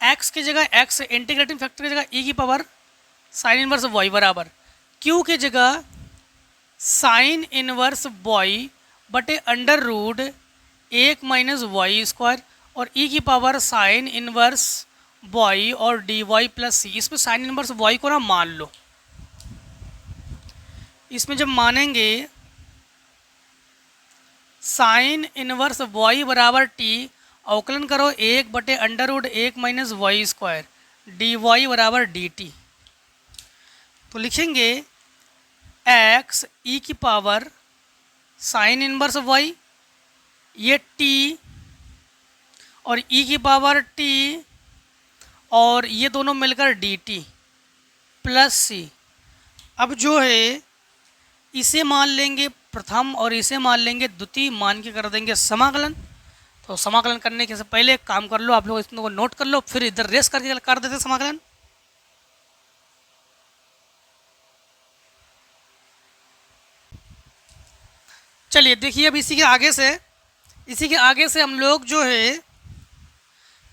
x की जगह x, इंटीग्रेटिंग फैक्टर की जगह e की पावर साइन इनवर्स वाई बराबर q की जगह साइन इनवर्स वाई बटे under root 1 minus Y square और e की पावर साइन इनवर्स वाई और डी वाई प्लस सी। इसमें साइन इनवर्स वाई को ना मान लो, इसमें जब मानेंगे साइन इनवर्स वाई बराबर t, अवकलन करो 1 बटे under root 1 minus Y square D Y बराबर डी टी। तो लिखेंगे x e की पावर साइन इनवर्स y, ये t और e की पावर t और ये दोनों मिलकर dt प्लस सी। अब जो है इसे मान लेंगे प्रथम और इसे मान लेंगे द्वितीय, मान के कर देंगे समाकलन। तो समाकलन करने के से पहले एक काम कर लो, आप लोग इसको नोट कर लो, फिर इधर रेस करके कर देते समाकलन। चलिए देखिए, अब इसी के आगे से हम लोग जो है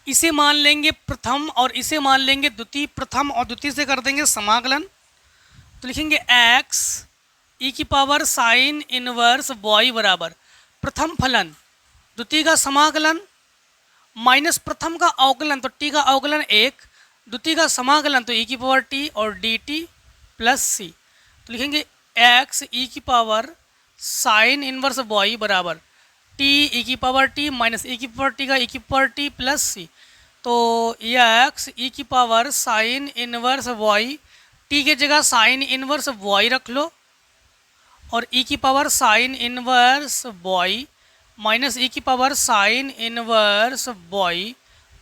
इसे मान लेंगे प्रथम और इसे मान लेंगे द्वितीय, प्रथम और द्वितीय से कर देंगे समाकलन। तो लिखेंगे x e की पावर साइन इनवर्स y बराबर प्रथम फलन द्वितीय का समाकलन माइनस प्रथम का अवकलन, तो t का अवकलन 1, द्वितीय का समाकलन तो e की पावर t और dt प्लस c। तो लिखेंगे x e की पावर साइन इनवर्स y बराबर t e की पावर t माइनस e की पावर t का e की पावर t प्लस c। तो यह x e की power sine inverse y, t के जगह साइन इनवर्स y रख लो और e की power sine inverse y minus e की power sine inverse y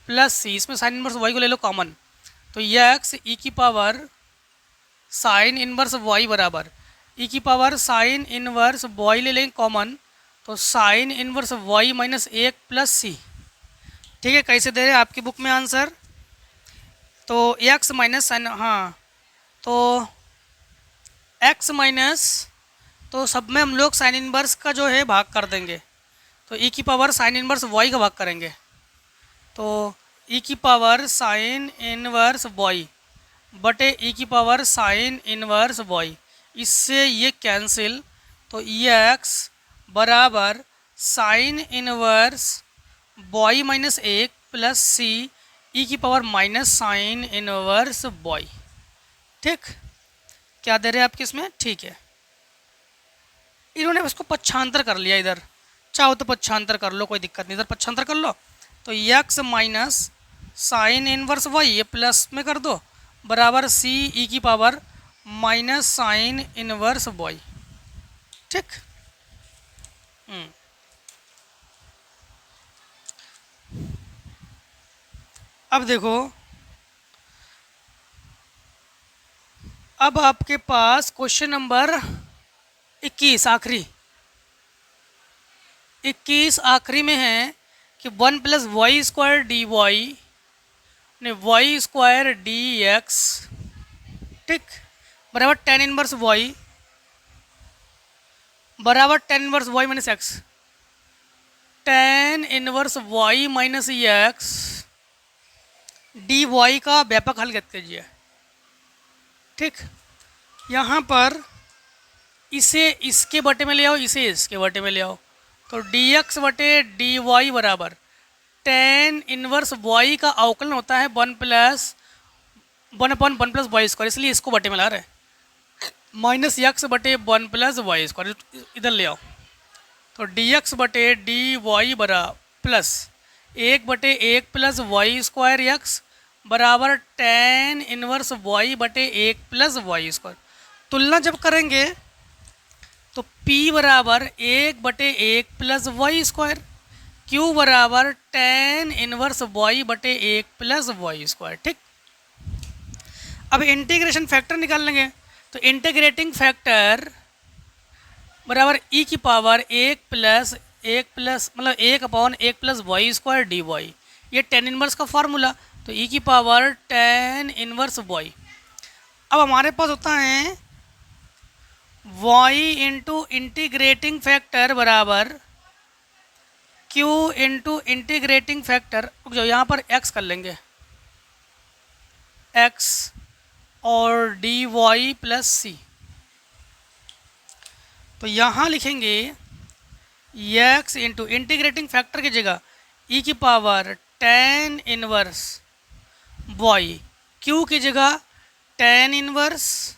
plus सी, इसमें साइन इनवर्स वाई को ले लो कॉमन, तो यक्स ई की पावर साइन इनवर्स वाई बराबर ई की पावर साइन इनवर्स वाई ले लेंगे कॉमन, तो साइन इनवर्स वाई माइनस एक प्लस सी। ठीक है, कैसे दे रहे हैं आपकी बुक में आंसर, तो एक्स माइनस साइन, हाँ तो एक्स माइनस, तो सब में हम लोग साइन इनवर्स का जो है भाग कर देंगे, तो ई की पावर साइन इनवर्स वाई का भाग करेंगे, तो ई की पावर साइन इनवर्स वाई बटे ई की पावर साइन इनवर्स वाई, इससे ये कैंसिल, तो एक्स बराबर साइन इनवर्स वाई माइनस एक प्लस सी ई की power minus sine inverse Y. ठीक, क्या दे रहे हैं आपके इसमें, ठीक है। इन्होंने उसको पक्षांतर कर लिया, इधर चाहो तो पक्षांतर कर लो, कोई दिक्कत नहीं, इधर पक्षांतर कर लो, तो X minus sine inverse Y ये प्लस में कर दो बराबर सी ई की power minus sine inverse Y. ठीक, अब देखो, अब आपके पास क्वेश्चन नंबर 21 आखिरी 21 आखिरी में है कि 1 plus Y square D Y ने वाई स्क्वायर डी एक्स, ठीक, बराबर टेन इनवर्स वाई बराबर tan inverse Y minus X, tan inverse Y minus X D Y का व्यापक हल ज्ञात कीजिए। ठीक, यहाँ पर इसे इसके बटे में ले आओ, इसे इसके बटे में ले आओ, तो डी एक्स बटे डी वाई बराबर टेन इनवर्स वाई का अवकलन होता है 1 प्लस 1/1 प्लस वाई स्क्वायर, इसलिए इसको बटे में ला रहे हैं, माइनस एक्स बटे 1 प्लस वाई स्क्वायर, इधर ले आओ, तो डी एक्स बटे डी वाई बराबर plus 1/1 plus Y square x बराबर टेन इनवर्स वाई बटे 1 प्लस वाई स्क्वायर। तुलना जब करेंगे तो P बराबर 1/1 प्लस वाई स्क्वायर, Q बराबर टेन इनवर्स वाई बटे 1 प्लस वाई स्क्वायर। ठीक, अब इंटीग्रेशन फैक्टर निकाल लेंगे, तो इंटीग्रेटिंग फैक्टर बराबर ई की पावर 1 प्लस मतलब 1/1 plus Y square D Y, ये टेन इनवर्स का फार्मूला, तो ई की पावर टेन इनवर्स वाई। अब हमारे पास होता है वाई इंटू इंटीग्रेटिंग फैक्टर बराबर क्यू इंटू इंटीग्रेटिंग फैक्टर, जो यहाँ पर एक्स कर लेंगे, एक्स और डी वाई प्लस सी, तो यहाँ लिखेंगे एक्स इंटू इंटीग्रेटिंग फैक्टर की जगह ई की power tan inverse Y, Q की जगह टेन इनवर्स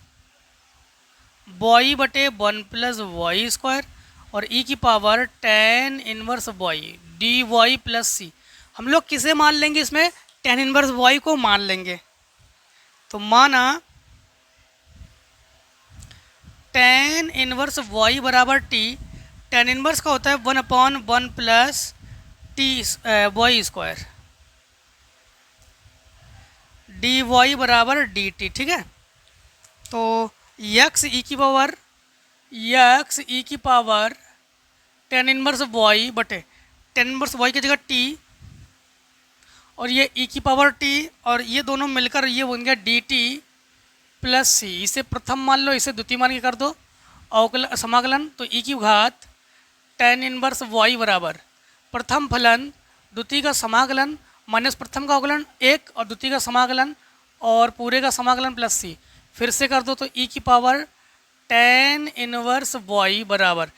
वाई बटे 1 प्लस वाई स्क्वायर और ई की power tan inverse y D Y plus c. हम लोग किसे मान लेंगे इसमें, टेन इनवर्स वाई को मान लेंगे, तो माना टेन इनवर्स वाई बराबर टी, टेन इनवर्स का होता है 1/1 plus T Y square D Y बराबर डी टी। ठीक है, तो यक्स ई की पावर टेन इनवर्स वाई बटे टेन इनवर्स वाई की जगह टी और ये ई की पावर टी और ये दोनों मिलकर ये बन गया डी टी प्लस सी। इसे प्रथम मान लो, इसे द्वितीय मान के कर दो अवकलन समाकलन, तो ई की घात टेन इनवर्स वाई बराबर प्रथम फलन द्वितीय का समाकलन माइनस प्रथम का अवकलन 1 और द्वितीय का समाकलन और पूरे का समाकलन प्लस सी। फिर से कर दो तो ई की पावर टेन इनवर्स वाई बराबर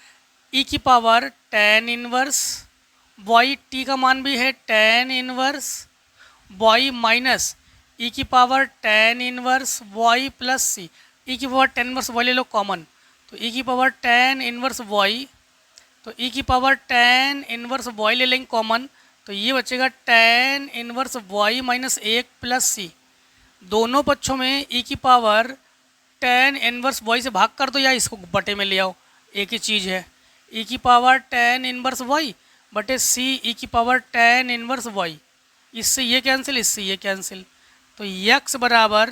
ई की power tan inverse y, t का मान भी है tan inverse Y minus e की power tan inverse y plus सी। ई की पावर टेन इनवर्स वाई ले लो कॉमन, तो ई की पावर टेन इनवर्स वाई, तो ई की पावर टेन इनवर्स वाई ले लेंगे कॉमन, तो ये बचेगा tan inverse Y minus 1 plus c. दोनों पक्षों में ई की पावर टेन इनवर्स वाई से भाग कर दो या इसको बटे में ले आओ, एक ही चीज़ है। ई की पावर टेन इनवर्स वाई बटे सी ई की पावर tan इनवर्स वाई, इससे ये कैंसिल, इससे ये कैंसिल, तो यक्स बराबर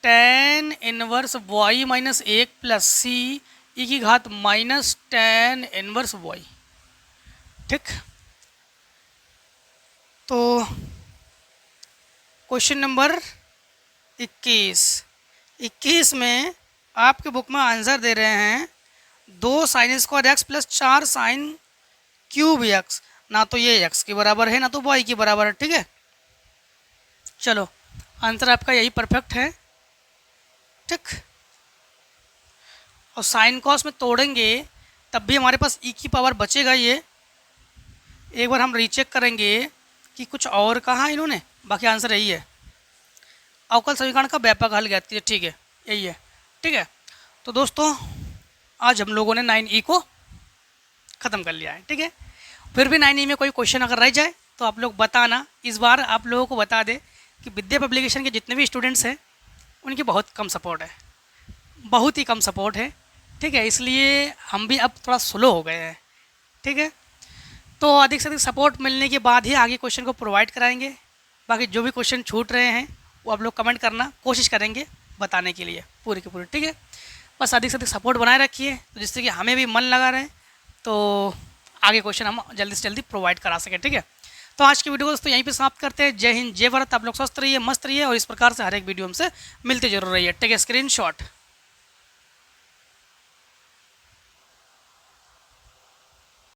tan inverse Y minus 1 plus सी ई की घात माइनस tan इनवर्स वाई। ठीक, तो क्वेश्चन नंबर 21 में आपके बुक में आंसर दे रहे हैं 2 sine square x plus 4 sine cube x, ना तो ये एक्स के बराबर है ना तो वाई के बराबर है। ठीक है, चलो आंसर आपका यही परफेक्ट है। ठीक, और साइन कॉस में तोड़ेंगे तब भी हमारे पास ई की पावर बचेगा। ये एक बार हम रीचेक करेंगे कि कुछ और कहा इन्होंने, बाकी आंसर यही है। अवकल समीकरण का व्यापक हल कहती है। ठीक है, यही है। ठीक है, तो दोस्तों आज हम लोगों ने 9E को ख़त्म कर लिया है। ठीक है, फिर भी 9E में कोई क्वेश्चन अगर रह जाए तो आप लोग बताना। इस बार आप लोगों को बता दें कि विद्या पब्लिकेशन के जितने भी स्टूडेंट्स हैं उनकी बहुत कम सपोर्ट है, बहुत ही कम सपोर्ट है। ठीक है, इसलिए हम भी अब थोड़ा स्लो हो गए हैं। ठीक है, तो अधिक से अधिक सपोर्ट मिलने के बाद ही आगे क्वेश्चन को प्रोवाइड कराएंगे। बाकी जो भी क्वेश्चन छूट रहे हैं वो आप लोग कमेंट करना, कोशिश करेंगे बताने के लिए पूरी की पूरी। ठीक है, बस अधिक से अधिक सपोर्ट बनाए रखिए तो जिससे कि हमें भी मन लगा रहे, तो आगे क्वेश्चन हम जल्दी से जल्दी प्रोवाइड करा सकें। ठीक है, तो आज की वीडियो को दोस्तों यहीं पे समाप्त करते हैं। जय हिंद, जय भारत। आप लोग स्वस्थ रहिए, मस्त रहिए और इस प्रकार से हर एक वीडियो हमसे मिलते जरूर रहिए। Take screen shot.